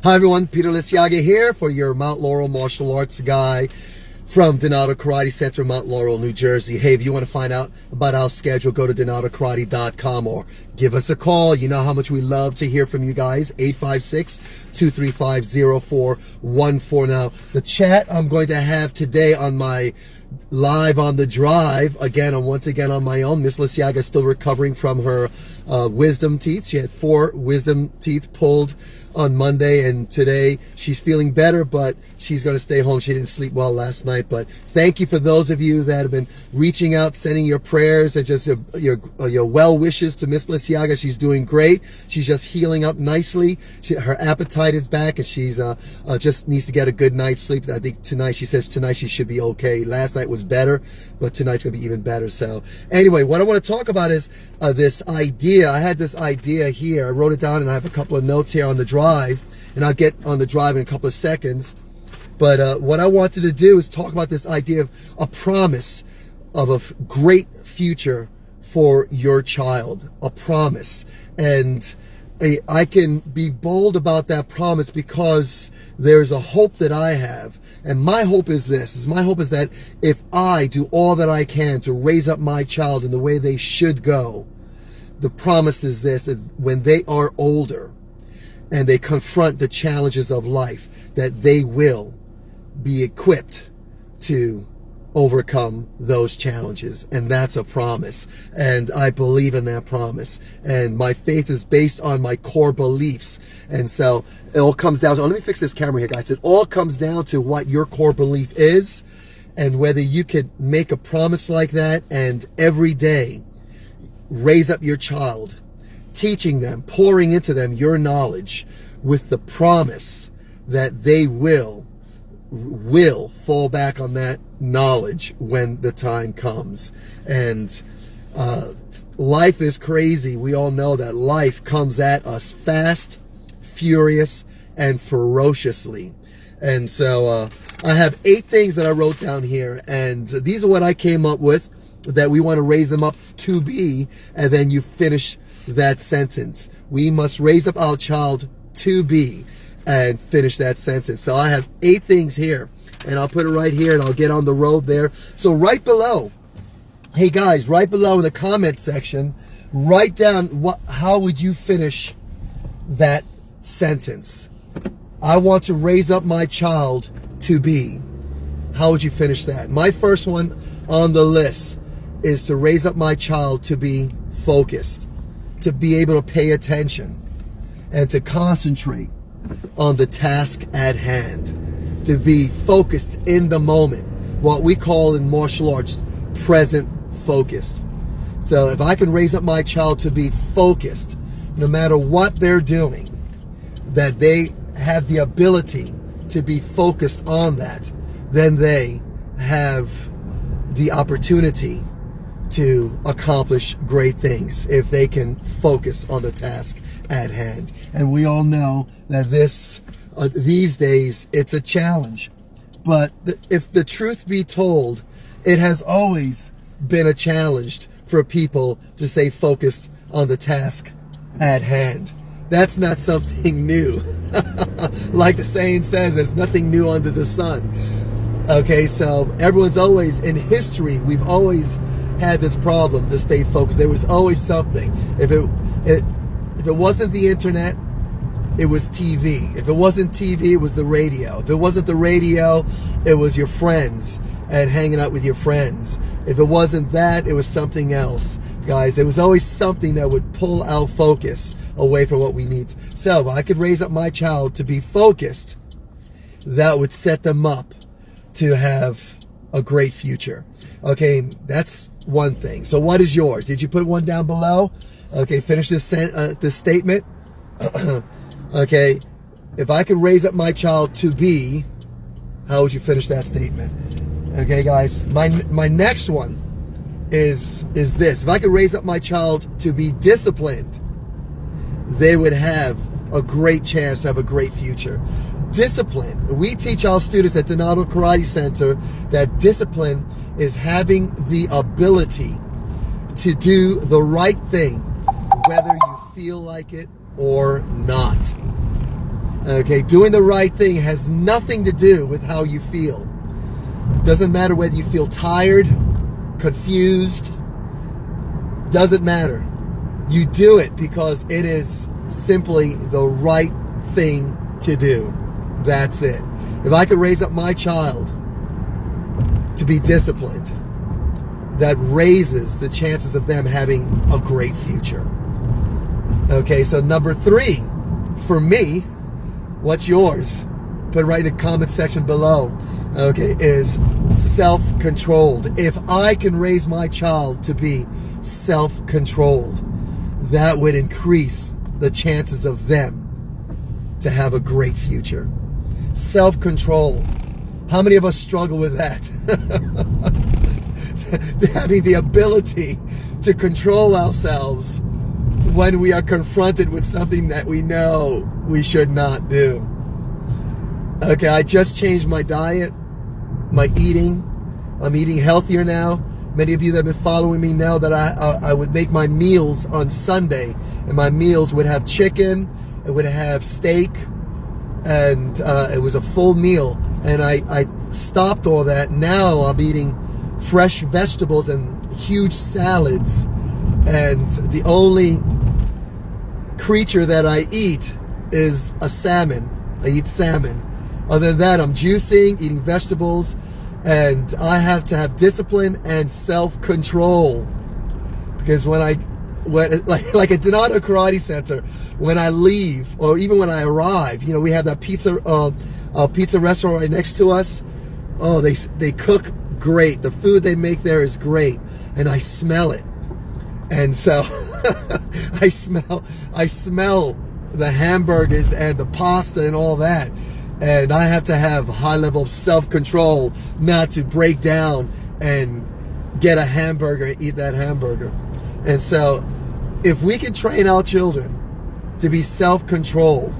Hi everyone, Peter Liciaga here for your Mount Laurel martial arts guy from Donato Karate Center, Mount Laurel, New Jersey. Hey, if you want to find out about our schedule, go to donatokarate.com or give us a call. You know how much we love to hear from you guys. 856-235-0414. Now, the chat I'm going to have today on my live on the drive, once again on my own. Miss Liciaga is still recovering from her wisdom teeth. She had 4 wisdom teeth pulled on Monday, and today she's feeling better, but she's going to stay home. She didn't sleep well last night. But thank you for those of you that have been reaching out, sending your prayers and just your well wishes to Miss Liciaga. She's doing great. She's just healing up nicely. Her appetite is back, and she's just needs to get a good night's sleep. I think tonight, she says tonight she should be okay. Last night was better, but tonight's going to be even better. So anyway, what I want to talk about is this idea. I had this idea here. I wrote it down, and I have a couple of notes here on the drive, and I'll get on the drive in a couple of seconds. But what I wanted to do is talk about this idea of a promise of a great future for your child, a promise. And I can be bold about that promise because there's a hope that I have. And my hope is this. My hope is that if I do all that I can to raise up my child in the way they should go, the promise is this: that when they are older and they confront the challenges of life, that they will be equipped to overcome those challenges. And that's a promise. And I believe in that promise. And my faith is based on my core beliefs. And so it all comes down to, let me fix this camera here, guys. It all comes down to what your core belief is and whether you could make a promise like that and every day raise up your child, teaching them, pouring into them your knowledge with the promise that they will fall back on that knowledge when the time comes. And life is crazy. We all know that life comes at us fast, furious, and ferociously. And so I have 8 things that I wrote down here, and these are what I came up with, that we want to raise them up to be, and then you finish that sentence. We must raise up our child to be, and finish that sentence. So I have 8 things here, and I'll put it right here, and I'll get on the road there. So right below, hey guys, right below in the comment section, write down how would you finish that sentence. I want to raise up my child to be. How would you finish that? My first one on the list is to raise up my child to be focused, to be able to pay attention, and to concentrate on the task at hand, to be focused in the moment, what we call in martial arts present focused. So if I can raise up my child to be focused, no matter what they're doing, that they have the ability to be focused on that, then they have the opportunity to accomplish great things if they can focus on the task at hand. And we all know that these days it's a challenge, but if the truth be told, it has always been a challenge for people to stay focused on the task at hand. That's not something new. Like the saying says, there's nothing new under the sun. Okay, so everyone's always, in history, we've always had this problem to stay focused. There was always something. If it wasn't the internet, it was TV. If it wasn't TV, it was the radio. If it wasn't the radio, it was your friends and hanging out with your friends. If it wasn't that, it was something else. Guys, there was always something that would pull our focus away from what we need. So if I could raise up my child to be focused, that would set them up to have a great future. Okay, that's one thing. So what is yours? Did you put one down below? Okay, finish this statement. Okay, if I could raise up my child to be, how would you finish that statement? Okay, guys, my next one is this. If I could raise up my child to be disciplined, they would have a great chance to have a great future. Discipline. We teach our students at Donato Karate Center that discipline is having the ability to do the right thing, whether you feel like it or not. Okay, doing the right thing has nothing to do with how you feel. Doesn't matter whether you feel tired, confused, doesn't matter. You do it because it is simply the right thing to do. That's it. If I could raise up my child to be disciplined, that raises the chances of them having a great future. Okay, so number 3, for me, what's yours? Put it right in the comment section below. Okay, is self-controlled. If I can raise my child to be self-controlled, that would increase the chances of them to have a great future. Self-control. How many of us struggle with that? Having the ability to control ourselves when we are confronted with something that we know we should not do. Okay, I just changed my diet, my eating. I'm eating healthier now. Many of you that have been following me know that I would make my meals on Sunday, and my meals would have chicken, it would have steak, and it was a full meal. And I stopped all that. Now I'm eating fresh vegetables and huge salads, and the only creature that I eat is a salmon. I eat salmon. Other than that, I'm juicing, eating vegetables, and I have to have discipline and self-control. Because when like at Donato Karate Center, when I leave, or even when I arrive, you know, we have that pizza restaurant right next to us. Oh, they cook great. The food they make there is great, and I smell it. And so I smell the hamburgers and the pasta and all that. And I have to have a high level of self-control not to break down and get a hamburger and eat that hamburger. And so if we can train our children to be self-controlled,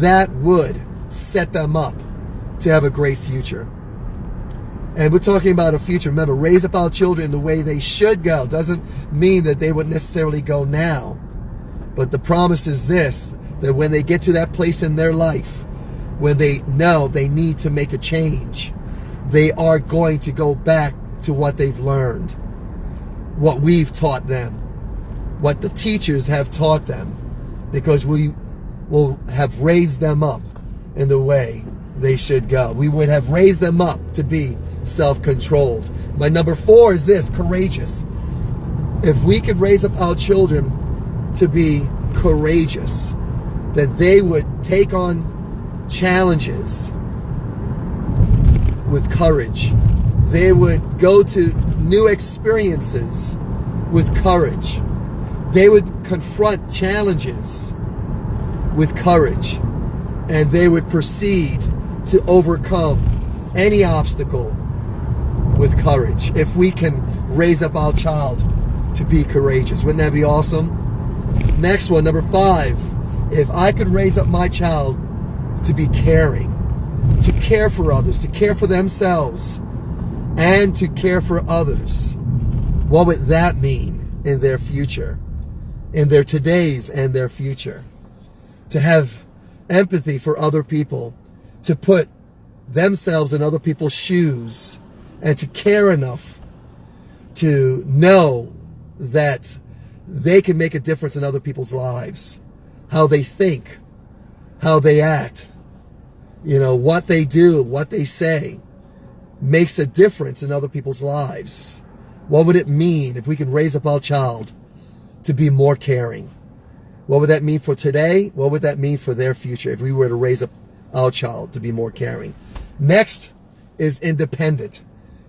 that would set them up to have a great future. And we're talking about a future. Remember, raise up our children in the way they should go. Doesn't mean that they would necessarily go now. But the promise is this, that when they get to that place in their life, when they know they need to make a change, they are going to go back to what they've learned, what we've taught them, what the teachers have taught them, because we will have raised them up in the way they should go. We would have raised them up to be self-controlled. My number 4 is this, courageous. If we could raise up our children to be courageous, that they would take on challenges with courage. They would go to new experiences with courage. They would confront challenges with courage, and they would proceed to overcome any obstacle with courage. If we can raise up our child to be courageous, wouldn't that be awesome? Next one, number 5. If I could raise up my child to be caring, to care for others, to care for themselves, and to care for others, what would that mean in their future, in their todays and their future? To have empathy for other people, to put themselves in other people's shoes, and to care enough to know that they can make a difference in other people's lives. How they think, how they act, you know, what they do, what they say makes a difference in other people's lives. What would it mean if we could raise up our child to be more caring? What would that mean for today? What would that mean for their future if we were to raise up our child to be more caring? Next is independent.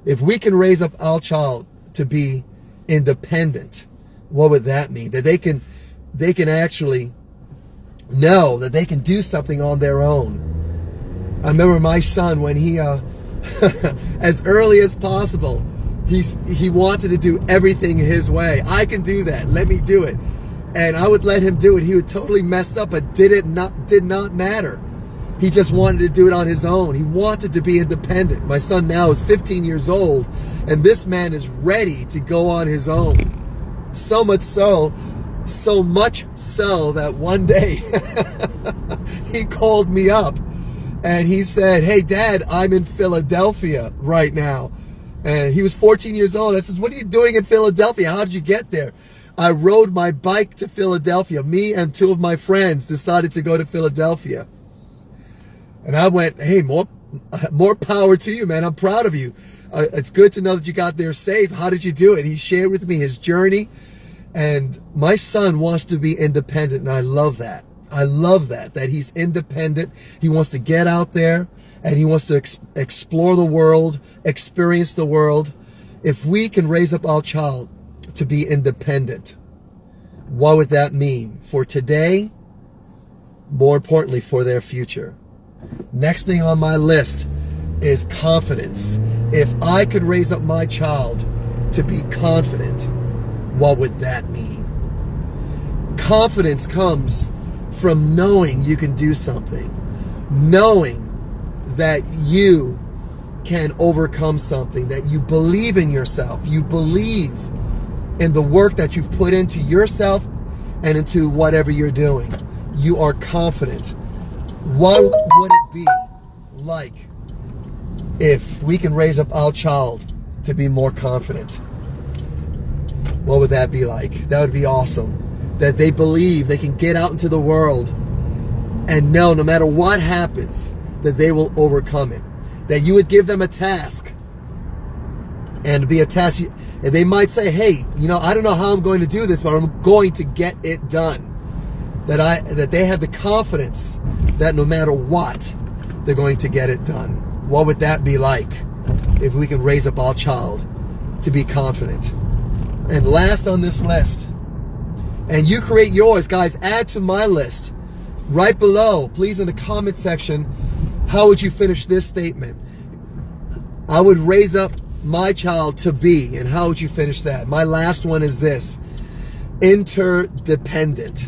If we can raise up our child to be independent, what would that mean? That they can actually know that they can do something on their own. I remember my son, when he, as early as possible, he wanted to do everything his way. I can do that. Let me do it. And I would let him do it. He would totally mess up, but did not matter. He just wanted to do it on his own. He wanted to be independent. My son now is 15 years old, and this man is ready to go on his own. So much so that one day he called me up and he said, hey, Dad, I'm in Philadelphia right now. And he was 14 years old. I says, what are you doing in Philadelphia? How did you get there? I rode my bike to Philadelphia. Me and two of my friends decided to go to Philadelphia. And I went, hey, more power to you, man. I'm proud of you. It's good to know that you got there safe. How did you do it? He shared with me his journey. And my son wants to be independent, and I love that. I love that he's independent. He wants to get out there, and he wants to explore the world, experience the world. If we can raise up our child to be independent, what would that mean for today? More importantly, for their future. Next thing on my list is confidence. If I could raise up my child to be confident, what would that mean? Confidence comes from knowing you can do something, knowing that you can overcome something, that you believe in yourself, you believe in the work that you've put into yourself and into whatever you're doing. You are confident. What would it be like if we can raise up our child to be more confident? What would that be like? That would be awesome. That they believe they can get out into the world and know no matter what happens, that they will overcome it. That you would give them a task, and be a task, and they might say, hey, I don't know how I'm going to do this, but I'm going to get it done. That they have the confidence that no matter what, they're going to get it done. What would that be like if we can raise up our child to be confident? And last on this list, and you create yours, guys, add to my list right below, please, in the comment section, how would you finish this statement? I would raise up my child to be, and how would you finish that? My last one is this: interdependent.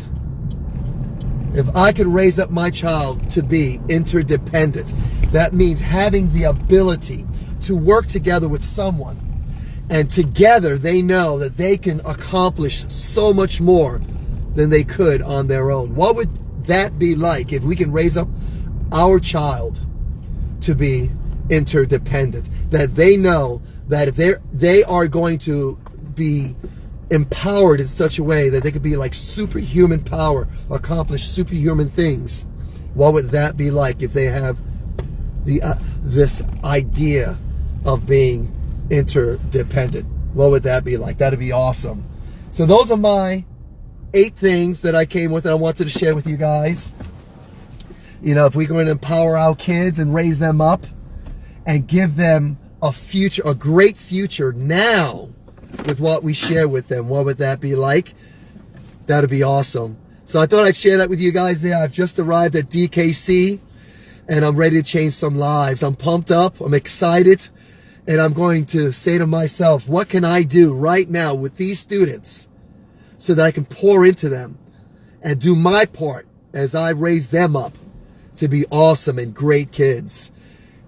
If I could raise up my child to be interdependent, that means having the ability to work together with someone, and together they know that they can accomplish so much more than they could on their own. What would that be like if we can raise up our child to be interdependent? That they know that if they are going to be empowered in such a way that they could be like superhuman power, accomplish superhuman things. What would that be like if they have this idea of being interdependent? What would that be like? That'd be awesome. So those are my 8 things that I came with and I wanted to share with you guys. If we're going to empower our kids and raise them up and give them a future, a great future now with what we share with them, what would that be like? That'd be awesome. So I thought I'd share that with you guys there. I've just arrived at DKC and I'm ready to change some lives. I'm pumped up, I'm excited, and I'm going to say to myself, what can I do right now with these students so that I can pour into them and do my part as I raise them up to be awesome and great kids,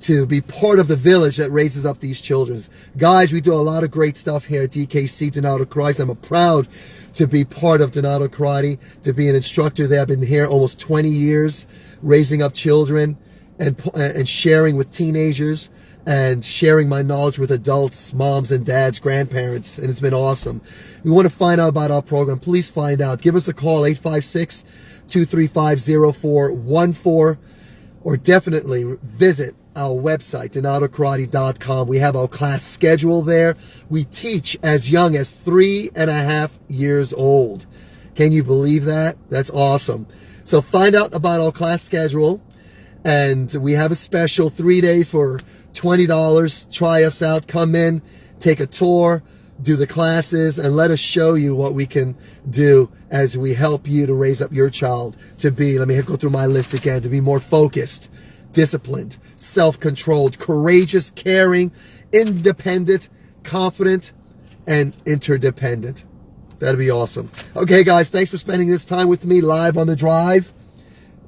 to be part of the village that raises up these children. Guys, we do a lot of great stuff here at DKC, Donato Karate. I'm proud to be part of Donato Karate, to be an instructor there. I've been here almost 20 years, raising up children and sharing with teenagers and sharing my knowledge with adults, moms and dads, grandparents, and it's been awesome. If you want to find out about our program, please find out. Give us a call, 856-235-0414, or definitely visit our website, donatokarate.com. We have our class schedule there. We teach as young as 3.5 years old. Can you believe that? That's awesome. So find out about our class schedule. And we have a special 3 days for $20. Try us out. Come in, take a tour, do the classes, and let us show you what we can do as we help you to raise up your child to be, let me go through my list again, to be more focused, disciplined, self-controlled, courageous, caring, independent, confident, and interdependent. That'd be awesome. Okay, guys, thanks for spending this time with me live on the drive.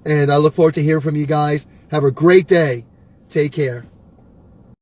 And I look forward to hearing from you guys. Have a great day. Take care.